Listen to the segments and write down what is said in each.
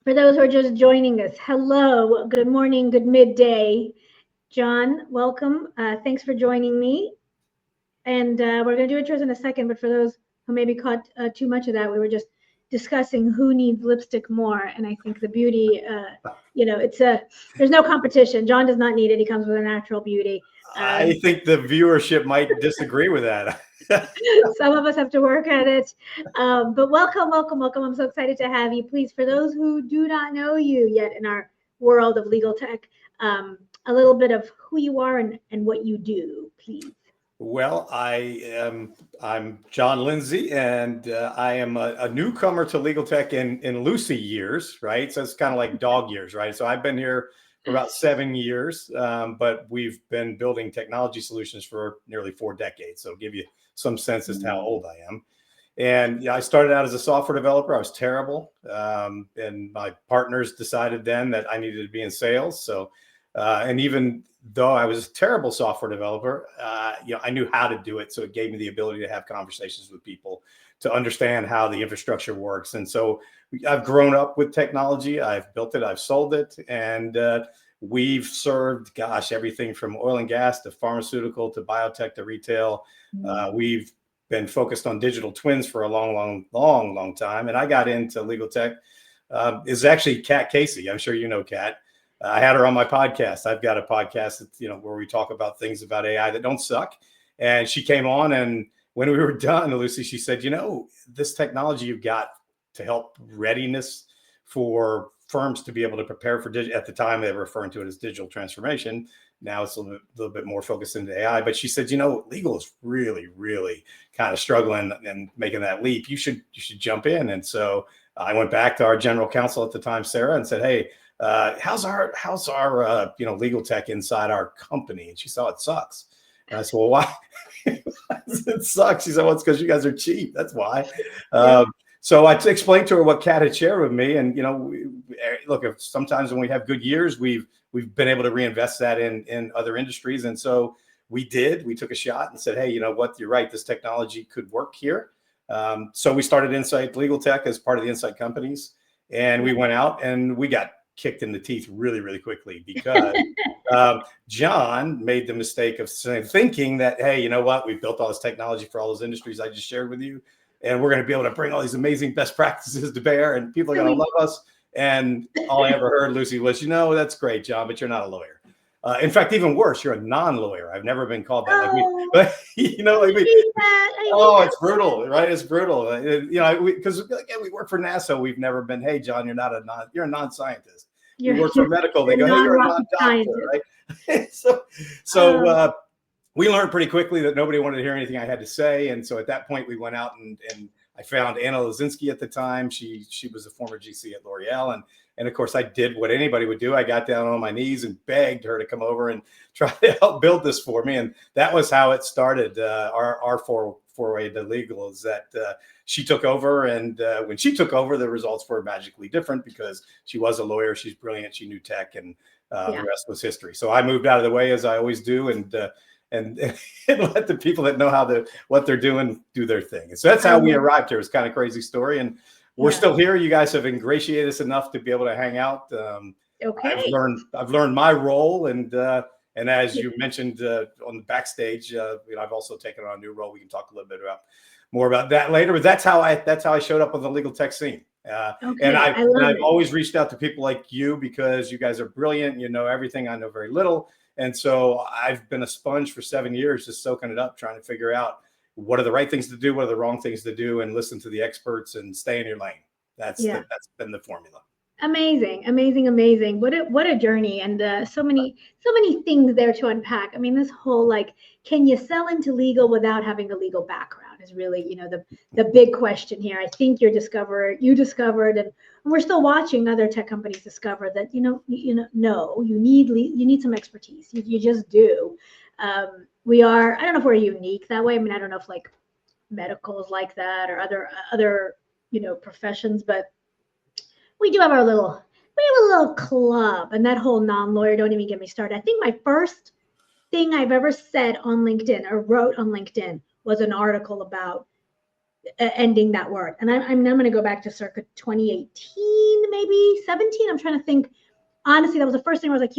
For those who are just joining us, hello, good morning, good midday. John, welcome. Thanks for joining me. And we're going to do intros in a second, but for those who maybe caught too much of that, we were just discussing who needs lipstick more. And I think the beauty, there's no competition. John does not need it. He comes with a natural beauty. I think the viewership might disagree with that. Some of us have to work at it. But welcome. I'm so excited to have you. Please, for those who do not know you yet in our world of legal tech, a little bit of who you are and what you do, please. Well, I'm John Lindsey, and I am a newcomer to legal tech in Lucy years, right? So it's kind of like dog years, right? So I've been here for about 7 years, but we've been building technology solutions for nearly 4 decades. So I'll give you some sense as to how old I am. And I started out as a software developer. I was terrible, and my partners decided then that I needed to be in sales. So, and even though I was a terrible software developer, I knew how to do it. So it gave me the ability to have conversations with people to understand how the infrastructure works. And so I've grown up with technology. I've built it, I've sold it, and we've served, everything from oil and gas to pharmaceutical to biotech to retail. We've been focused on digital twins for a long time. And I got into legal tech. Is actually Kat Casey. I'm sure you know Kat. I had her on my podcast. I've got a podcast that, where we talk about things about AI that don't suck. And she came on, and when we were done, Lucy, she said, this technology you've got to help readiness for firms to be able to prepare for at the time they were referring to it as digital transformation. Now it's a little bit more focused into AI. But she said, legal is really, really kind of struggling and making that leap. You should jump in. And so I went back to our general counsel at the time, Sarah, and said, hey, how's our legal tech inside our company? And she said, it sucks. And I said, well, why? It sucks. She said, well, it's because you guys are cheap. That's why. So I explained to her what Kat had shared with me. And, look, if sometimes when we have good years, we've been able to reinvest that in other industries. And so we took a shot and said, hey, you know what? You're right. This technology could work here. So we started Insight Legal Tech as part of the Insight companies. And we went out and we got kicked in the teeth really, really quickly because John made the mistake of thinking that, hey, you know what? We've built all this technology for all those industries I just shared with you. And we're going to be able to bring all these amazing best practices to bear, and people are going to love us. And all I ever heard, Lucy, was, that's great, John, but you're not a lawyer. In fact, even worse, you're a non-lawyer. I've never been called that. It's brutal, right? It's brutal. Because again, we work for NASA. We've never been, hey, John, you're a non-scientist. You work for medical. They go, hey, you're a non-doctor, right? So we learned pretty quickly that nobody wanted to hear anything I had to say. And so at that point, we went out and I found Anna Lozinski at the time. She was a former GC at L'Oreal. And of course, I did what anybody would do. I got down on my knees and begged her to come over and try to help build this for me. And that was how it started. Our foray to legal is that she took over. And when she took over, the results were magically different because she was a lawyer. She's brilliant. She knew tech, and the rest was history. So I moved out of the way, as I always do, and let the people that know what they're doing do their thing. And so that's how we arrived here. It's kind of crazy story. And we're still here. You guys have ingratiated us enough to be able to hang out. I've learned my role. And as you mentioned on the backstage, I've also taken on a new role. We can talk a little bit more about that later, but that's how I showed up on the legal tech scene. And I've always reached out to people like you because you guys are brilliant. You know everything. I know very little. And so I've been a sponge for 7 years, just soaking it up, trying to figure out what are the right things to do, what are the wrong things to do, and listen to the experts and stay in your lane. That's been the formula. Amazing. What a journey, and so many things there to unpack. I mean, this whole can you sell into legal without having a legal background is really, the big question here. I think you discovered, and we're still watching other tech companies discover that no, you need some expertise. You just do. I don't know if we're unique that way. I mean, I don't know if medical is like that or other professions, but we do have a little club, and that whole non-lawyer, don't even get me started. I think my first thing I've ever said on LinkedIn or wrote on LinkedIn was an article about ending that word. And I'm going to go back to circa 2018, maybe 17. I'm trying to think. Honestly, that was the first thing I was like,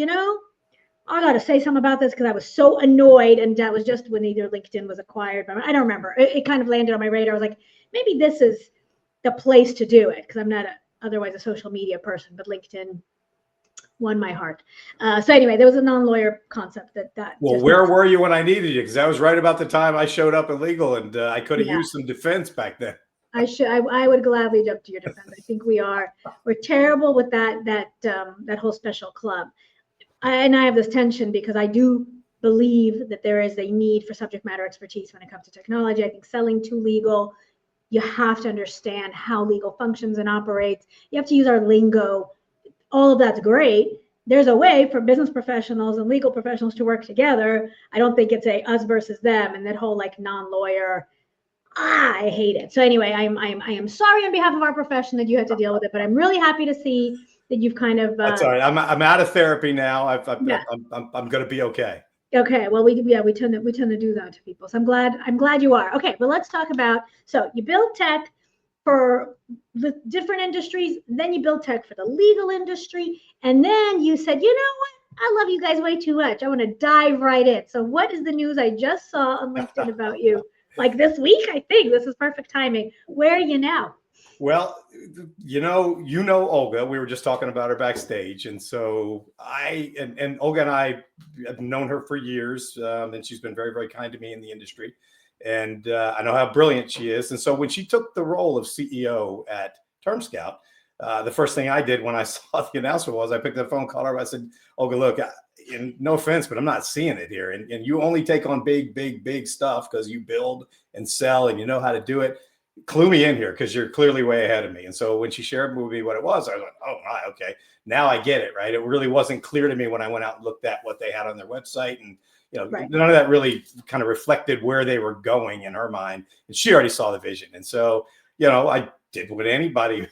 I got to say something about this because I was so annoyed. And that was just when either LinkedIn was acquired. I don't remember. It kind of landed on my radar. I was like, maybe this is the place to do it because I'm not otherwise a social media person, but LinkedIn won my heart. So anyway, there was a non-lawyer concept that. Well, where were you when I needed you? Because that was right about the time I showed up in legal, and I could have used some defense back then. I would gladly jump to your defense. I think we're terrible with that whole special club. And I have this tension because I do believe that there is a need for subject matter expertise when it comes to technology. I think selling to legal, you have to understand how legal functions and operates. You have to use our lingo. All of that's great. There's a way for business professionals and legal professionals to work together. I don't think it's a us versus them and that whole like non-lawyer. I hate it. So anyway, I am sorry on behalf of our profession that you had to deal with it, but I'm really happy to see that you've kind of. That's all right. I'm out of therapy now. I'm going to be okay. Okay. Well, we tend to do that to people. So I'm glad you are. Okay. Well, let's talk about. So you build tech for the different industries, then you build tech for the legal industry, and then you said, you know what? I love you guys way too much. I want to dive right in. So what is the news I just saw on LinkedIn about you? Like this week, I think this is perfect timing. Where are you now? Well, you know Olga. We were just talking about her backstage, and so and Olga and I have known her for years, and she's been very, very kind to me in the industry, and I know how brilliant she is. And so when she took the role of CEO at TermScout, the first thing I did when I saw the announcement was I picked up the phone, called her. I said, Olga, look, and no offense, but I'm not seeing it here. And you only take on big stuff because you build and sell and you know how to do it. Clue me in here because you're clearly way ahead of me. And so when she shared with me what it was, I was like, oh my, okay. Now I get it, right? It really wasn't clear to me when I went out and looked at what they had on their website. And, right. None of that really kind of reflected where they were going in her mind. And she already saw the vision. And so, I did what anybody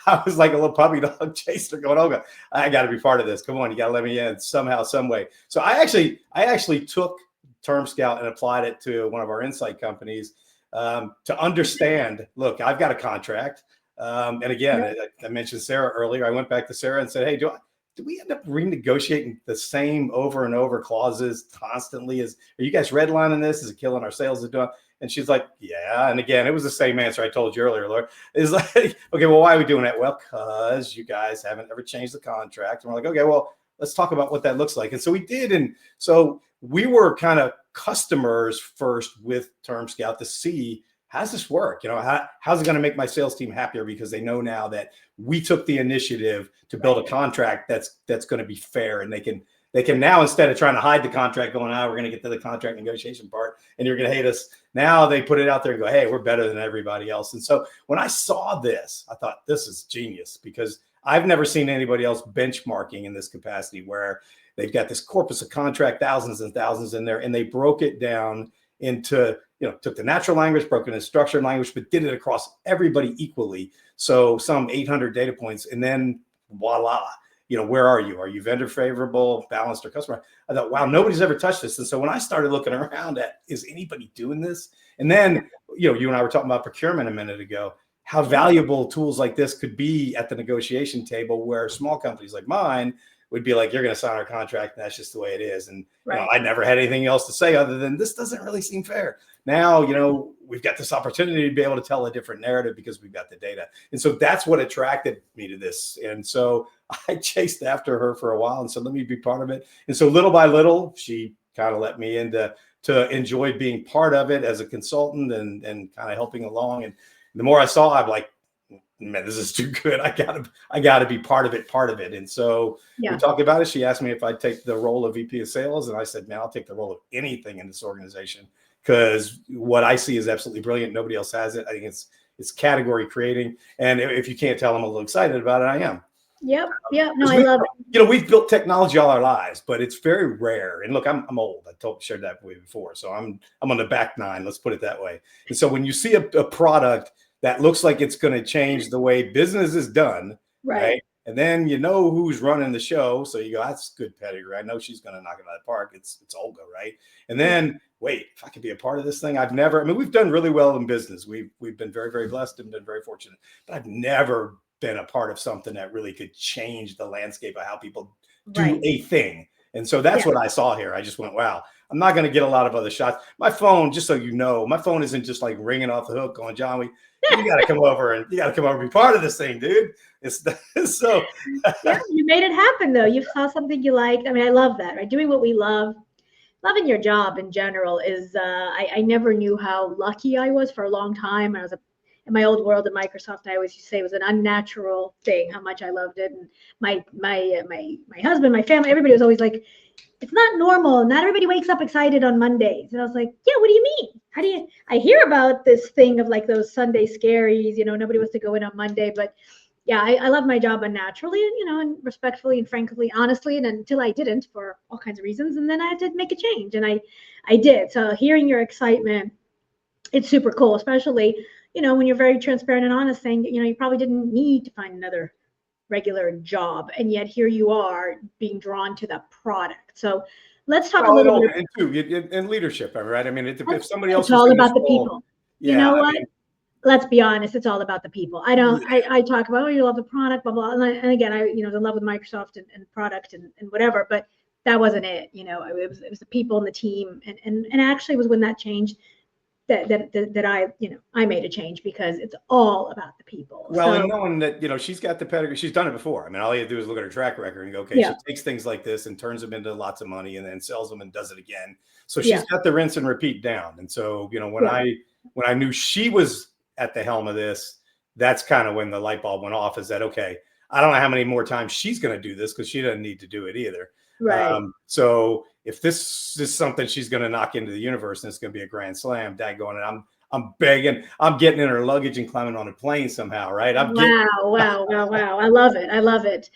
I was like a little puppy dog chasing her going, oh, I got to be part of this. Come on, you got to let me in somehow, some way. So I actually took TermScout and applied it to one of our insight companies to understand, look, I've got a contract. And again, I mentioned Sarah earlier. I went back to Sarah and said, hey, do we end up renegotiating the same over and over clauses constantly? Are you guys redlining this? Is it killing our sales? And she's like, yeah. And again, it was the same answer I told you earlier, Laura. It's like, okay, well, why are we doing that? Well, because you guys haven't ever changed the contract. And we're like, okay, well, let's talk about what that looks like. And so we did. And so we were kind of customers first with TermScout to see, how's this work? How's it going to make my sales team happier? Because they know now that we took the initiative to build a contract that's going to be fair, and they can now, instead of trying to hide the contract going, we're going to get to the contract negotiation part and you're going to hate us. Now they put it out there and go, hey, we're better than everybody else. And so when I saw this, I thought this is genius because I've never seen anybody else benchmarking in this capacity where they've got this corpus of contract, thousands and thousands in there, and they broke it down into, took the natural language, broke it into structured language, but did it across everybody equally. So some 800 data points, and then voila. Where are you? Are you vendor favorable, balanced, or customer? I thought, wow, nobody's ever touched this. And so when I started looking around at, is anybody doing this? And then, you and I were talking about procurement a minute ago, how valuable tools like this could be at the negotiation table, where small companies like mine would be like, you're going to sign our contract, and that's just the way it is. And I never had anything else to say other than this doesn't really seem fair. Now, we've got this opportunity to be able to tell a different narrative because we've got the data. And so that's what attracted me to this. And so I chased after her for a while and said, let me be part of it. And so little by little, she kind of let me into to enjoy being part of it as a consultant and kind of helping along. And the more I saw, I'm like, man, this is too good. I gotta be part of it. And so we talked about it. She asked me if I'd take the role of VP of sales. And I said, man, I'll take the role of anything in this organization, because what I see is absolutely brilliant. Nobody else has it. I think it's category creating. And if you can't tell I'm a little excited about it, I am. Yep. No, I love it. We've built technology all our lives, but it's very rare. And look, I'm old. I shared that with you before. So I'm on the back nine, let's put it that way. And so when you see a product that looks like it's going to change the way business is done, right? And then who's running the show. So you go, that's good pedigree. I know she's going to knock it out of the park. It's Olga, right? And then wait, if I could be a part of this thing, we've done really well in business. We've been very, very blessed and been very fortunate, but I've never been a part of something that really could change the landscape of how people do Right. a thing. And so that's what I saw here. I just went, wow, I'm not going to get a lot of other shots. My phone, just so you know, my phone isn't just like ringing off the hook going, John, you got to come over and be part of this thing, dude. It's so. Yeah, you made it happen though. You saw something you liked. I mean, I love that, right? Doing what we love. Loving your job in general is, I never knew how lucky I was for a long time. I was in my old world at Microsoft. I always used to say it was an unnatural thing, how much I loved it. And my husband, my family, everybody was always like, it's not normal. Not everybody wakes up excited on Mondays. And I was like, yeah, what do you mean? I hear about this thing of like those Sunday scaries, nobody wants to go in on Monday, but yeah, I love my job unnaturally, and respectfully and frankly, honestly, and until I didn't for all kinds of reasons. And then I had to make a change, and I did. So hearing your excitement, it's super cool, especially, when you're very transparent and honest, saying, you probably didn't need to find another regular job. And yet here you are being drawn to the product. So let's talk a little bit. And too, in leadership, right? I mean, if somebody else it's all about the people. Yeah, you know what? Let's be honest, it's all about the people. I talk about, you love the product, blah, blah. And again, I was in love with Microsoft and product and whatever, but that wasn't it. It was the people and the team. And actually was when that changed that I made a change, because it's all about the people. Well, and knowing that, she's got the pedigree, she's done it before. I mean, all you have to do is look at her track record and go, okay, she takes things like this and turns them into lots of money and then sells them and does it again. So she's got the rinse and repeat down. And so, when I knew she was at the helm of this, that's kind of when the light bulb went off, is that, okay, I don't know how many more times she's going to do this, because she doesn't need to do it either. Right. So if this is something she's going to knock into the universe and it's going to be a grand slam, daggone it, I'm begging, I'm getting in her luggage and climbing on a plane somehow, right? Wow. I love it.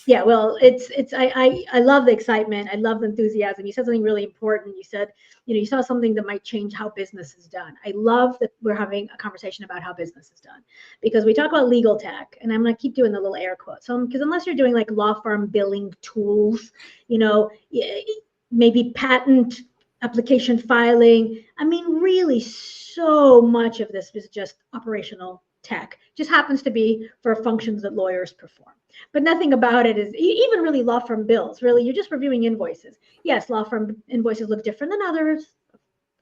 Yeah, well, I love the excitement. I love the enthusiasm. You said something really important. You said, you saw something that might change how business is done. I love that we're having a conversation about how business is done, because we talk about legal tech, and I'm going to keep doing the little air quotes. So, because unless you're doing like law firm billing tools, maybe patent application filing. I mean, really, so much of this is just operational tech. Just happens to be for functions that lawyers perform. But nothing about it is even really law firm bills. Really, you're just reviewing invoices. Yes, law firm invoices look different than others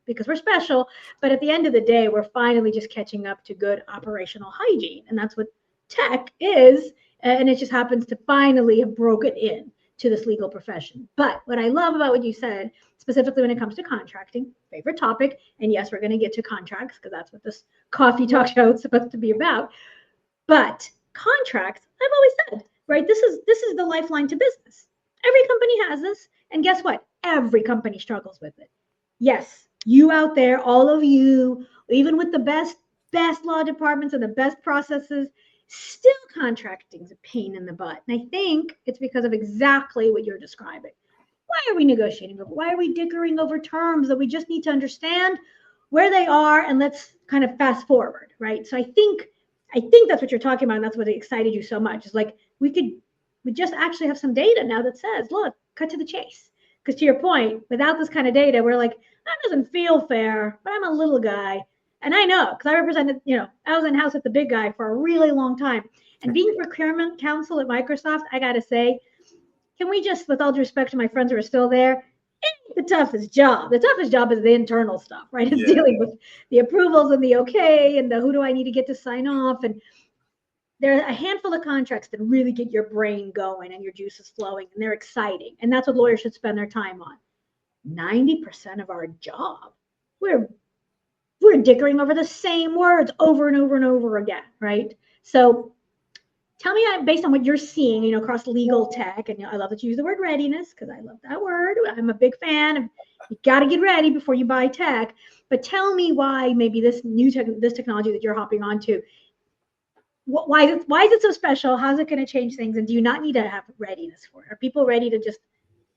because we're special. But at the end of the day, we're finally just catching up to good operational hygiene. And that's what tech is. And it just happens to finally have broken in to this legal profession. But what I love about what you said, specifically when it comes to contracting, favorite topic, and yes, we're going to get to contracts because that's what this coffee talk show is supposed to be about. But contracts, I've always said, right? This is the lifeline to business. Every company has this, and guess what? Every company struggles with it. Yes, you out there, all of you, even with the best law departments and the best processes, still contracting is a pain in the butt. And I think it's because of exactly what you're describing. Why are we negotiating? Why are we dickering over terms that we just need to understand where they are, and let's kind of fast forward, right? So I think that's what you're talking about, and that's what excited you so much. Is like we just actually have some data now that says, look, cut to the chase. Because to your point, without this kind of data, we're like, that doesn't feel fair, but I'm a little guy. And I know, because I represented, I was in house with the big guy for a really long time. And being procurement counsel at Microsoft, I got to say, can we just, with all due respect to my friends who are still there, it's the toughest job. The toughest job is the internal stuff, right? It's dealing with the approvals and the okay and the who do I need to get to sign off. And there are a handful of contracts that really get your brain going and your juices flowing, and they're exciting. And that's what lawyers should spend their time on. 90% of our job, we're dickering over the same words over and over and over again, right? So tell me, based on what you're seeing, across legal tech, and I love that you use the word readiness, because I love that word. I'm a big fan of, you got to get ready before you buy tech. But tell me why maybe this this technology that you're hopping onto, why is it so special? How's it going to change things? And do you not need to have readiness for it? Are people ready to just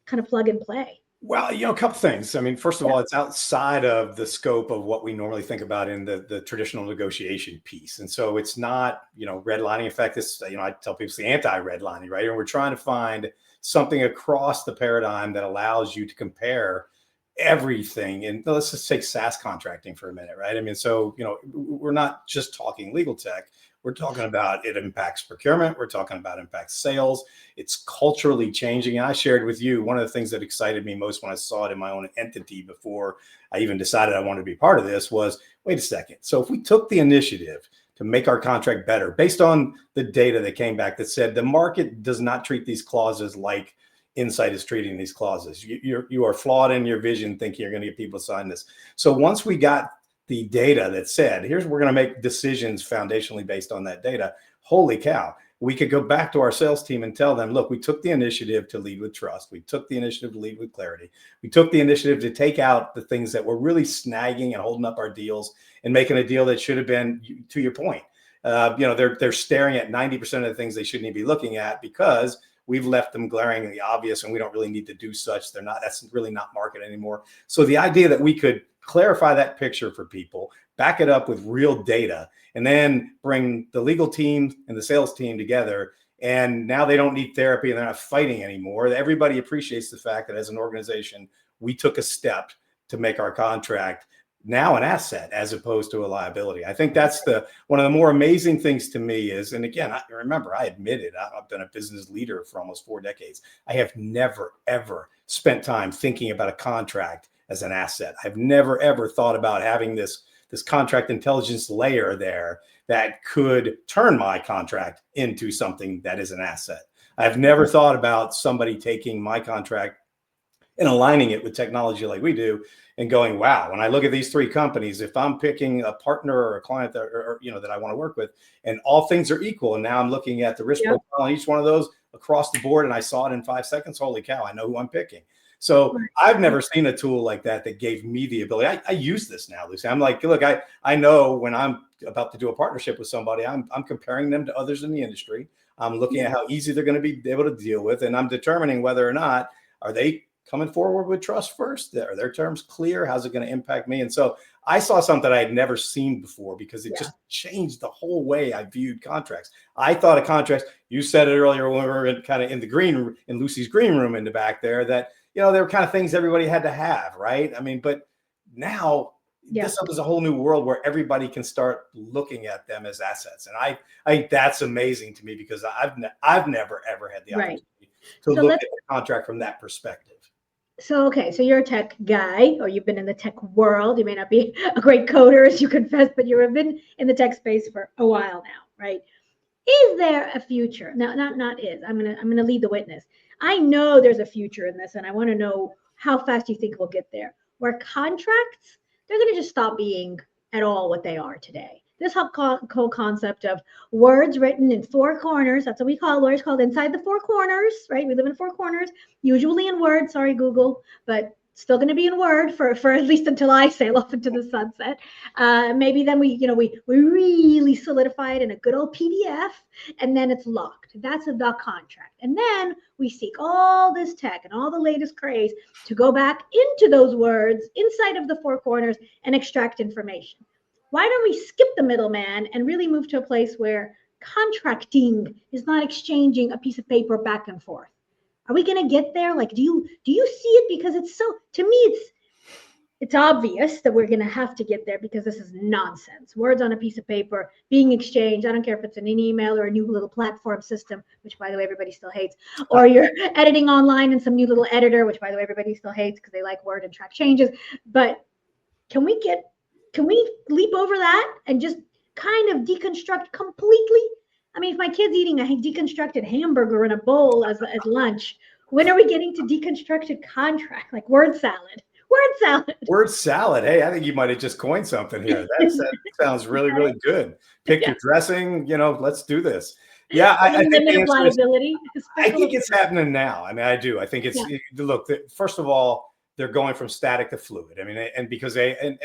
kind of plug and play? Well, a couple things. I mean, first of all, it's outside of the scope of what we normally think about in the traditional negotiation piece. And so it's not, redlining. In fact, this, I tell people it's the anti-redlining, right? And we're trying to find something across the paradigm that allows you to compare everything. And let's just take SaaS contracting for a minute, right? I mean, so, we're not just talking legal tech. We're talking about it impacts procurement. We're talking about impacts sales. It's culturally changing. And I shared with you one of the things that excited me most when I saw it in my own entity before I even decided I wanted to be part of this was, wait a second. So if we took the initiative to make our contract better based on the data that came back that said the market does not treat these clauses like Insight is treating these clauses. You are flawed in your vision thinking you're going to get people to sign this. So once we got the data that said, here's, we're going to make decisions foundationally based on that data. Holy cow. We could go back to our sales team and tell them, look, we took the initiative to lead with trust. We took the initiative to lead with clarity. We took the initiative to take out the things that were really snagging and holding up our deals and making a deal that should have been, to your point, they're staring at 90% of the things they shouldn't even be looking at because we've left them glaringly obvious and we don't really need to do such. That's really not market anymore. So the idea that we could clarify that picture for people, back it up with real data, and then bring the legal team and the sales team together. And now they don't need therapy and they're not fighting anymore. Everybody appreciates the fact that as an organization, we took a step to make our contract now an asset as opposed to a liability. I think that's one of the more amazing things to me is, and again, I admitted I've been a business leader for almost 4 decades. I have never, ever spent time thinking about a contract as an asset. I've never, ever thought about having this contract intelligence layer there that could turn my contract into something that is an asset. I've never thought about somebody taking my contract and aligning it with technology like we do and going, wow, when I look at these 3 companies, if I'm picking a partner or a client that I want to work with and all things are equal, and now I'm looking at the risk profile on each one of those across the board and I saw it in 5 seconds, holy cow, I know who I'm picking. So I've never seen a tool like that gave me the ability. I use this now, Lucy. I'm like, look, I know when I'm about to do a partnership with somebody, I'm comparing them to others in the industry. I'm looking at how easy they're going to be able to deal with, and I'm determining whether or not are they coming forward with trust first? Are their terms clear? How's it going to impact me? And so I saw something I had never seen before because it just changed the whole way I viewed contracts. I thought of contracts. You said it earlier when we were kind of in the green room, in Lucy's green room in the back there, that there were kind of things everybody had to have, right? I mean, but now this opens a whole new world where everybody can start looking at them as assets, and I think that's amazing to me because I've never ever had the opportunity to look at the contract from that perspective. So, okay, so you're a tech guy, or you've been in the tech world. You may not be a great coder, as you confess, but you have been in the tech space for a while now, right? Is there a future? Now, not is. I'm gonna lead the witness. I know there's a future in this, and I want to know how fast you think we'll get there. Where contracts, they're gonna just stop being at all what they are today. This whole concept of words written in 4 corners, that's what we call lawyers called inside the 4 corners, right? We live in 4 corners, usually in Word, sorry, Google, but still going to be in Word for at least until I sail off into the sunset. Maybe then we really solidify it in a good old PDF, and then it's locked. That's the contract. And then we seek all this tech and all the latest craze to go back into those words inside of the 4 corners and extract information. Why don't we skip the middleman and really move to a place where contracting is not exchanging a piece of paper back and forth? Are we going to get there? Like, do you see it? Because it's so, to me, it's obvious that we're going to have to get there because this is nonsense. Words on a piece of paper being exchanged. I don't care if it's in an email or a new little platform system, which, by the way, everybody still hates, or you're editing online in some new little editor, which, by the way, everybody still hates because they like Word and track changes. But can we leap over that and just kind of deconstruct completely? I mean, if my kid's eating a deconstructed hamburger in a bowl as lunch, when are we getting to deconstructed contract, like word salad? Word salad. Word salad. Hey, I think you might have just coined something here. That sounds really, really good. Pick your dressing, let's do this. Yeah, I think limit of liability. I think it's happening now. I mean, I do. I think it's look, first of all, they're going from static to fluid. I mean, and because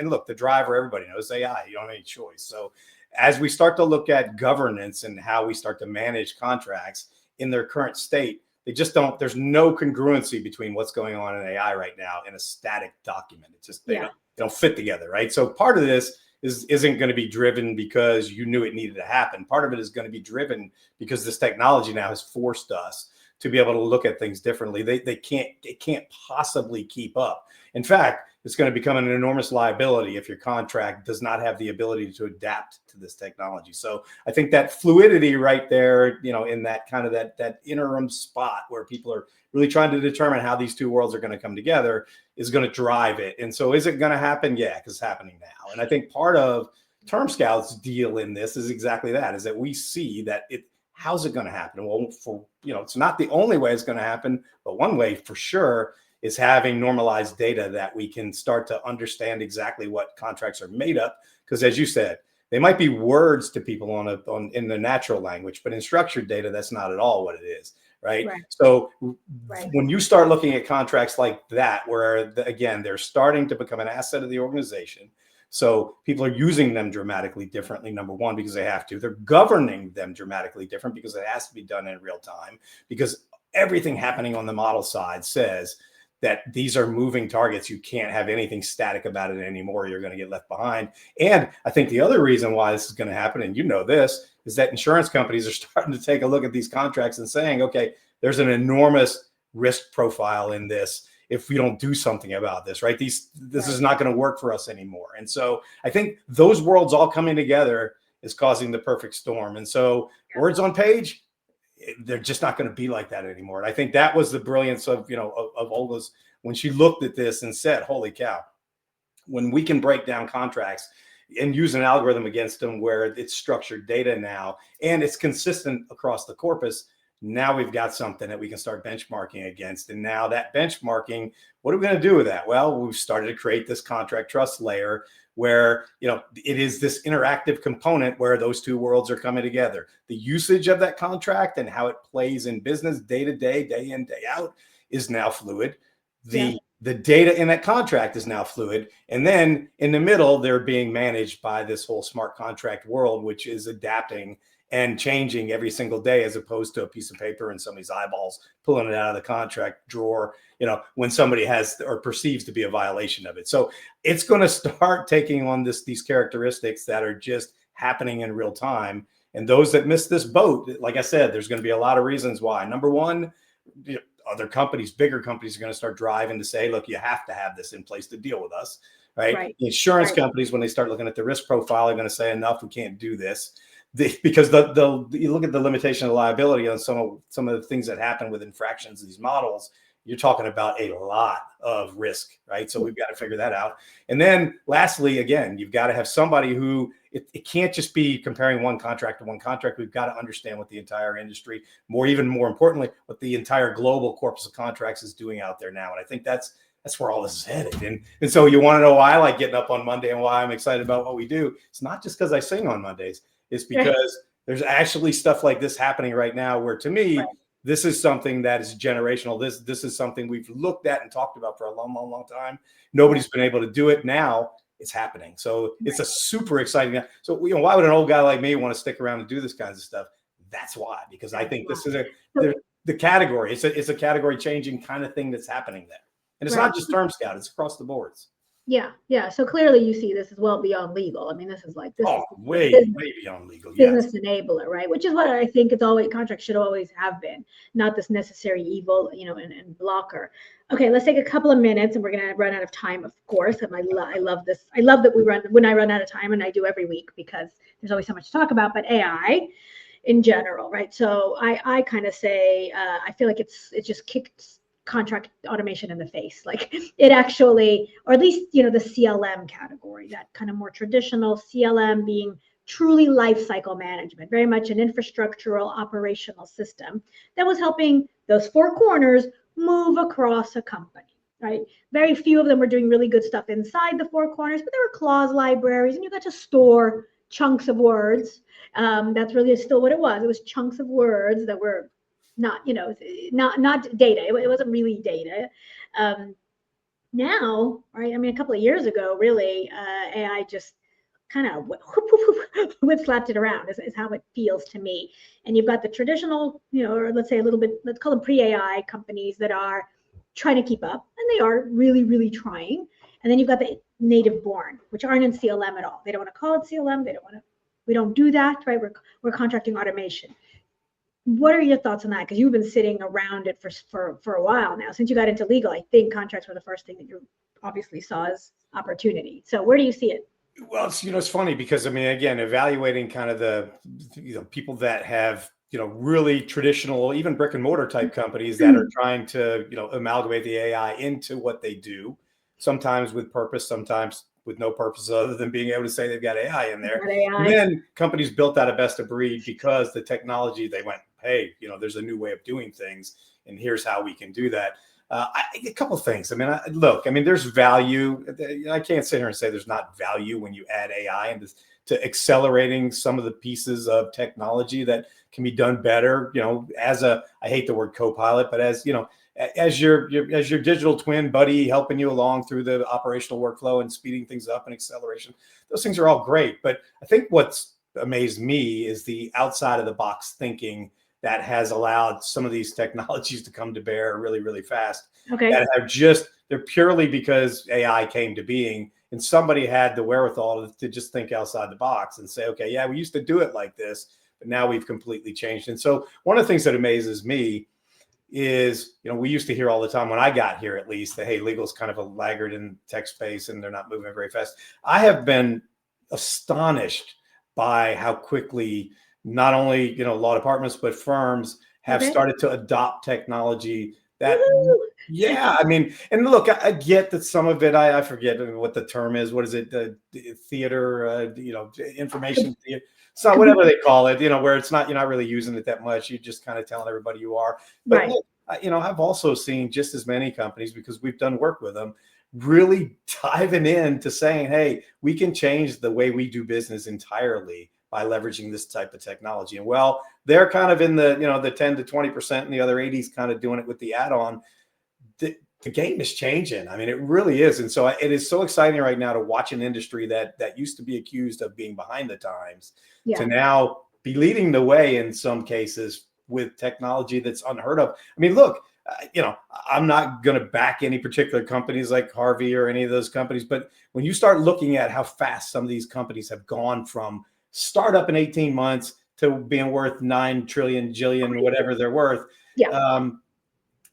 look, the driver, everybody knows AI, you don't have any choice. So as we start to look at governance and how we start to manage contracts in their current state, they just there's no congruency between what's going on in AI right now in a static document. It's just, they don't fit together, right? So part of this isn't going to be driven because you knew it needed to happen. Part of it is going to be driven because this technology now has forced us to be able to look at things differently. It can't possibly keep up. In fact, it's going to become an enormous liability if your contract does not have the ability to adapt to this technology. So I think that fluidity right there, in that kind of that interim spot where people are really trying to determine how these two worlds are going to come together is going to drive it. And so is it going to happen? Yeah, because it's happening now. And I think part of TermScout's deal in this is exactly that, is that we see that how's it going to happen? Well, it's not the only way it's going to happen, but one way for sure is having normalized data that we can start to understand exactly what contracts are made up. Because as you said, they might be words to people in the natural language, but in structured data, that's not at all what it is. Right. So when you start looking at contracts like that, where again, they're starting to become an asset of the organization. So people are using them dramatically differently, number one, because they have to. They're governing them dramatically different because it has to be done in real time, because everything happening on the model side says that these are moving targets. You can't have anything static about it anymore. You're going to get left behind. And I think the other reason why this is going to happen, and this, is that insurance companies are starting to take a look at these contracts and saying, okay, there's an enormous risk profile in this if we don't do something about this, right? This is not going to work for us anymore. And so I think those worlds all coming together is causing the perfect storm. And so words on page, they're just not going to be like that anymore. And I think that was the brilliance of Olga's when she looked at this and said, holy cow, when we can break down contracts and use an algorithm against them where it's structured data now and it's consistent across the corpus, now we've got something that we can start benchmarking against. And now that benchmarking, what are we going to do with that? Well, we've started to create this contract trust layer where, it is this interactive component where those two worlds are coming together. The usage of that contract and how it plays in business day to day, day in, day out is now fluid. The data in that contract is now fluid. And then in the middle, they're being managed by this whole smart contract world, which is adapting and changing every single day, as opposed to a piece of paper and somebody's eyeballs pulling it out of the contract drawer, when somebody has or perceives to be a violation of it. So it's going to start taking on these characteristics that are just happening in real time. And those that miss this boat, like I said, there's going to be a lot of reasons why. Number one, other companies, bigger companies are going to start driving to say, look, you have to have this in place to deal with us, right? The insurance companies, when they start looking at the risk profile, are going to say, enough, we can't do this. Because you look at the limitation of liability on some of the things that happen with infractions of these models, you're talking about a lot of risk, right? So we've got to figure that out. And then lastly, again, you've got to have somebody who, it can't just be comparing one contract to one contract. We've got to understand what the entire industry, even more importantly, what the entire global corpus of contracts is doing out there now. And I think that's where all this is headed. And so you want to know why I like getting up on Monday and why I'm excited about what we do. It's not just because I sing on Mondays. It's because there's actually stuff like this happening right now where, to me, this is something that is generational. This is something we've looked at and talked about for a long, long, long time. Nobody's been able to do it. Now it's happening. So it's a super exciting. So, why would an old guy like me want to stick around and do this kinds of stuff? That's why, because I think this is the category. It's a category changing kind of thing that's happening there. And it's not just TermScout, it's across the boards. Yeah. So clearly you see this is well beyond legal. I mean, this is way beyond legal. Business enabler, right? Which is what I think contracts should always have been, not this necessary evil, and blocker. Okay, let's take a couple of minutes and we're going to run out of time, of course. And I love this. I love that when I run out of time, and I do every week because there's always so much to talk about, but AI in general, right? So I kind of say, I feel like it just kicked contract automation in the face. Like it actually, or at least, the CLM category, that kind of more traditional CLM being truly life cycle management, very much an infrastructural operational system that was helping those four corners move across a company, right? Very few of them were doing really good stuff inside the four corners, but there were clause libraries and you got to store chunks of words. That's really still what it was. It was chunks of words that were not data. It wasn't really data. Now, right? I mean, a couple of years ago, really, AI just kind of whip slapped it around is how it feels to me. And you've got the traditional, or let's say let's call them pre-AI companies that are trying to keep up, and they are really, really trying. And then you've got the native born, which aren't in CLM at all. They don't want to call it CLM. We don't do that, right? We're contracting automation. what are your thoughts on that? Because you've been sitting around it for a while now. Since you got into legal, I think contracts were the first thing that you obviously saw as opportunity. So where do you see it? Well, it's funny because I mean, again, evaluating kind of the people that have really traditional, even brick and mortar type companies that are trying to amalgamate the AI into what they do, sometimes with purpose, sometimes with no purpose other than being able to say they've got AI in there. AI. And then companies built out a best of breed because the technology, they went, hey, there's a new way of doing things, and here's how we can do that. A couple of things. I mean, there's value. I can't sit here and say there's not value when you add AI and to accelerating some of the pieces of technology that can be done better. I hate the word co-pilot, but as your digital twin buddy helping you along through the operational workflow and speeding things up and acceleration. Those things are all great. But I think what's amazed me is the outside of the box thinking that has allowed some of these technologies to come to bear really, really fast. Okay. That they're purely because AI came to being and somebody had the wherewithal to just think outside the box and say, okay, yeah, we used to do it like this, but now we've completely changed. And so one of the things that amazes me is, we used to hear all the time when I got here, at least, that, hey, legal's kind of a laggard in tech space and they're not moving very fast. I have been astonished by how quickly not only law departments but firms have started to adopt technology that I mean, and look, I get that some of it, I forget what the term is. What is it? Theater, information theater. So whatever they call it, where it's not, you're not really using it that much. You're just kind of telling everybody you are. But right. Look, I've also seen just as many companies, because we've done work with them, really diving into saying, hey, we can change the way we do business entirely by leveraging this type of technology. And well, they're kind of in the, the 10 to 20%, and the other 80s kind of doing it with the add-on. The game is changing. I mean, it really is. And so it is so exciting right now to watch an industry that used to be accused of being behind the times to now be leading the way in some cases with technology that's unheard of. I mean, look, I'm not going to back any particular companies like Harvey or any of those companies, but when you start looking at how fast some of these companies have gone from startup in 18 months to being worth 9 trillion, jillion, whatever they're worth.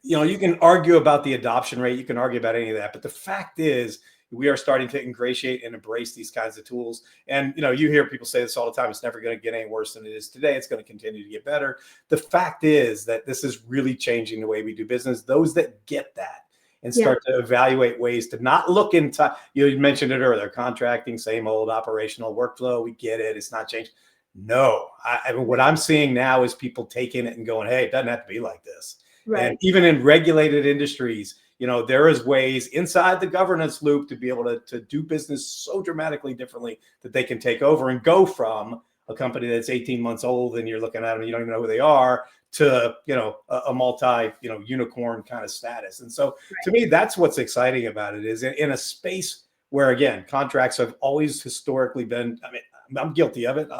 You can argue about the adoption rate. You can argue about any of that. But the fact is, we are starting to ingratiate and embrace these kinds of tools. And, you hear people say this all the time. It's never going to get any worse than it is today. It's going to continue to get better. The fact is that this is really changing the way we do business. Those that get that and start to evaluate ways to not look into, you mentioned it earlier, contracting, same old operational workflow. We get it. It's not changed. No, what I'm seeing now is people taking it and going, hey, it doesn't have to be like this. Right. And even in regulated industries, there is ways inside the governance loop to be able to do business so dramatically differently that they can take over and go from a company that's 18 months old and you're looking at them and you don't even know who they are to, a multi, unicorn kind of status. And so to me, that's what's exciting about it, is in a space where, again, contracts have always historically been, I mean, I'm guilty of it.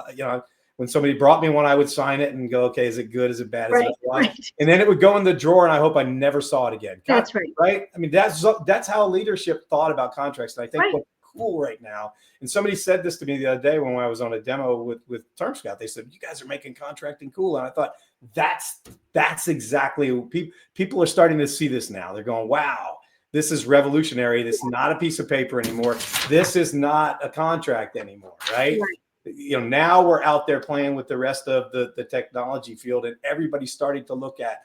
When somebody brought me one, I would sign it and go, okay, is it good? Is it bad? Is it otherwise? Right. And then it would go in the drawer and I hope I never saw it again. That's right. Right. I mean, that's how leadership thought about contracts. And I think what's cool right now, and somebody said this to me the other day when I was on a demo with TermScout, they said, you guys are making contracting cool. And I thought, that's exactly people are starting to see this now. They're going, wow, this is revolutionary. This is not a piece of paper anymore. This is not a contract anymore. Right. Now we're out there playing with the rest of the technology field, and everybody's starting to look at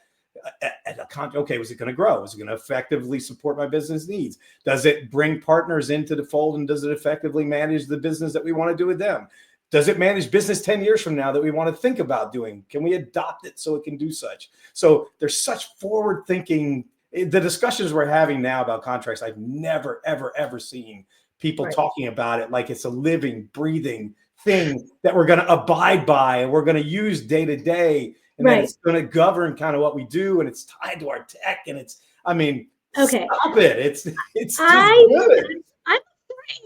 a contract. Okay, was it going to grow? Is it going to effectively support my business needs? Does it bring partners into the fold, and does it effectively manage the business that we want to do with them? Does it manage business 10 years from now that we want to think about doing? Can we adopt it so it can do such? So there's such forward thinking. The discussions we're having now about contracts, I've never, ever, ever seen people talking about it like it's a living, breathing thing that we're going to abide by and we're going to use day to day, and then it's going to govern kind of what we do, and it's tied to our tech, and it's, I mean, stop it. It's just good. I'm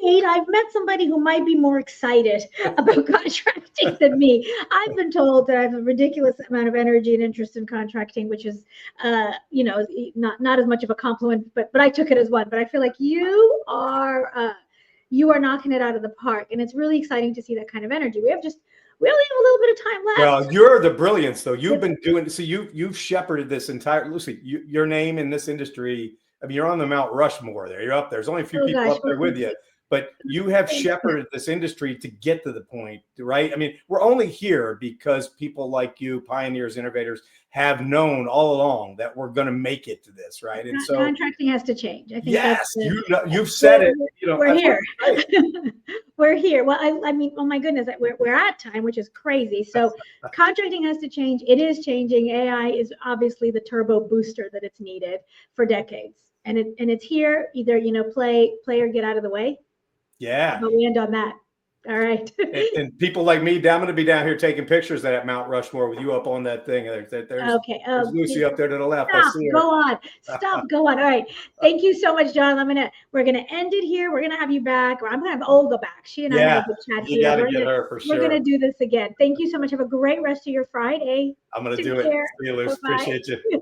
afraid I've met somebody who might be more excited about contracting than me. I've been told that I have a ridiculous amount of energy and interest in contracting, which is, not as much of a compliment, but I took it as one. But I feel like you are knocking it out of the park, and it's really exciting to see that kind of energy. We have just We only have a little bit of time left. Well, you're the brilliance, though. You've been doing, so you've shepherded this entire, Lucy, your name in this industry. I mean, you're on the Mount Rushmore there. You're up there. There's only a few people up there with you, but you have shepherded this industry to get to the point, right? I mean, we're only here because people like you, pioneers, innovators, have known all along that we're going to make it to this, right? And so contracting has to change. I think yes, you've said it. We're here. We're here. Well, I mean, oh my goodness, we're at time, which is crazy. So contracting has to change. It is changing. AI is obviously the turbo booster that it's needed for decades, and it's here. Either play or get out of the way. Yeah. But we end on that. All right. and people like me, I'm going to be down here taking pictures at Mount Rushmore with you up on that thing. There's Lucy up there to the left. Stop, go on. Stop, go on. All right. Thank you so much, John. We're gonna end it here. We're gonna have you back, or I'm gonna have Olga back. She and I have a good chat here. You got to get her for sure. We're gonna do this again. Thank you so much. Have a great rest of your Friday. I'm gonna do it. See you, Lucy. Appreciate you.